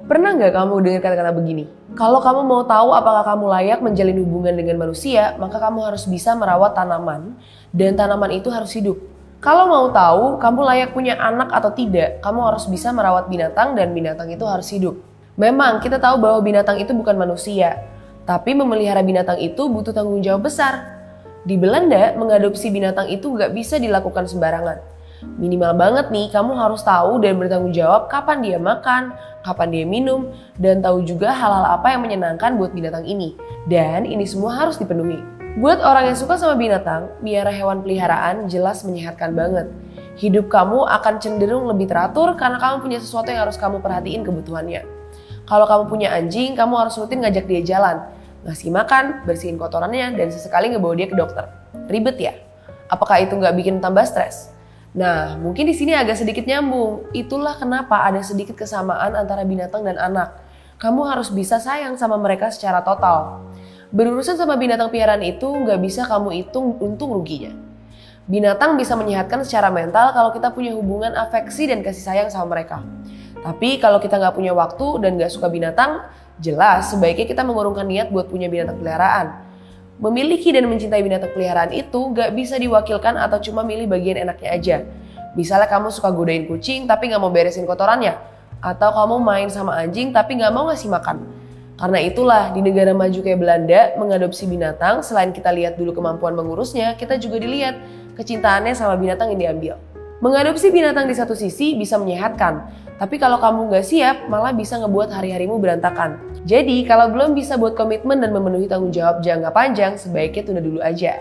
Pernah nggak kamu dengar kata-kata begini? Kalau kamu mau tahu apakah kamu layak menjalin hubungan dengan manusia, maka kamu harus bisa merawat tanaman, dan tanaman itu harus hidup. Kalau mau tahu kamu layak punya anak atau tidak, kamu harus bisa merawat binatang dan binatang itu harus hidup. Memang kita tahu bahwa binatang itu bukan manusia, tapi memelihara binatang itu butuh tanggung jawab besar. Di Belanda, mengadopsi binatang itu nggak bisa dilakukan sembarangan. Minimal banget nih, kamu harus tahu dan bertanggung jawab kapan dia makan, kapan dia minum, dan tahu juga hal-hal apa yang menyenangkan buat binatang ini. Dan ini semua harus dipenuhi. Buat orang yang suka sama binatang, miara hewan peliharaan jelas menyehatkan banget. Hidup kamu akan cenderung lebih teratur karena kamu punya sesuatu yang harus kamu perhatiin kebutuhannya. Kalau kamu punya anjing, kamu harus rutin ngajak dia jalan, ngasih makan, bersihin kotorannya, dan sesekali ngebawa dia ke dokter. Ribet ya? Apakah itu nggak bikin tambah stres? Nah, mungkin di sini agak sedikit nyambung. Itulah kenapa ada sedikit kesamaan antara binatang dan anak. Kamu harus bisa sayang sama mereka secara total. Berurusan sama binatang piaraan itu nggak bisa kamu hitung untung ruginya. Binatang bisa menyehatkan secara mental kalau kita punya hubungan afeksi dan kasih sayang sama mereka. Tapi kalau kita nggak punya waktu dan nggak suka binatang, jelas sebaiknya kita mengurungkan niat buat punya binatang peliharaan. Memiliki dan mencintai binatang peliharaan itu gak bisa diwakilkan atau cuma milih bagian enaknya aja. Misalnya kamu suka godain kucing tapi gak mau beresin kotorannya. Atau kamu main sama anjing tapi gak mau ngasih makan. Karena itulah di negara maju kayak Belanda, mengadopsi binatang selain kita lihat dulu kemampuan mengurusnya, kita juga dilihat kecintaannya sama binatang yang diambil. Mengadopsi binatang di satu sisi bisa menyehatkan, tapi kalau kamu gak siap malah bisa ngebuat hari-harimu berantakan. Jadi kalau belum bisa buat komitmen dan memenuhi tanggung jawab jangka panjang, sebaiknya tunda dulu aja.